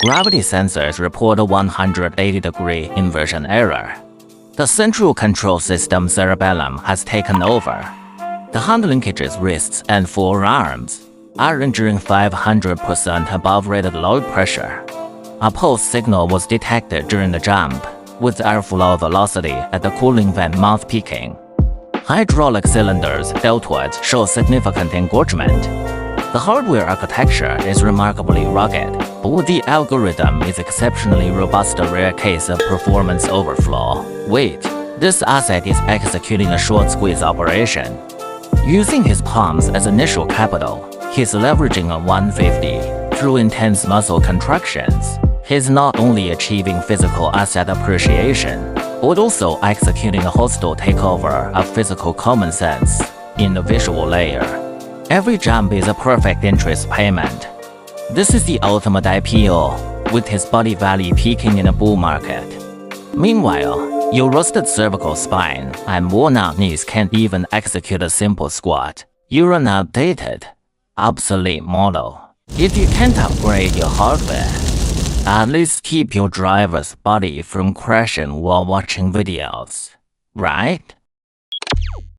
Gravity sensors report a 180-degree inversion error. The central control system cerebellum has taken over. The hand linkages wrists and forearms are entering 500% above rated load pressure. A pulse signal was detected during the jump, with airflow velocity at the cooling vent mouth peaking. Hydraulic cylinders deltoids show significant engorgement. The hardware architecture is remarkably rugged, but the algorithm is exceptionally robust, a rare case of performance overflow. Wait, this asset is executing a short squeeze operation. Using his palms as initial capital, he's leveraging a 150 through intense muscle contractions. He's not only achieving physical asset appreciation, but also executing a hostile takeover of physical common sense in the visual layer. Every jump is a perfect interest payment. This is the ultimate IPO, with his body value peaking in a bull market. Meanwhile, your rusted cervical spine and worn-out knees can't even execute a simple squat. You're an outdated, obsolete model. If you can't upgrade your hardware, at least keep your driver's body from crashing while watching videos, right?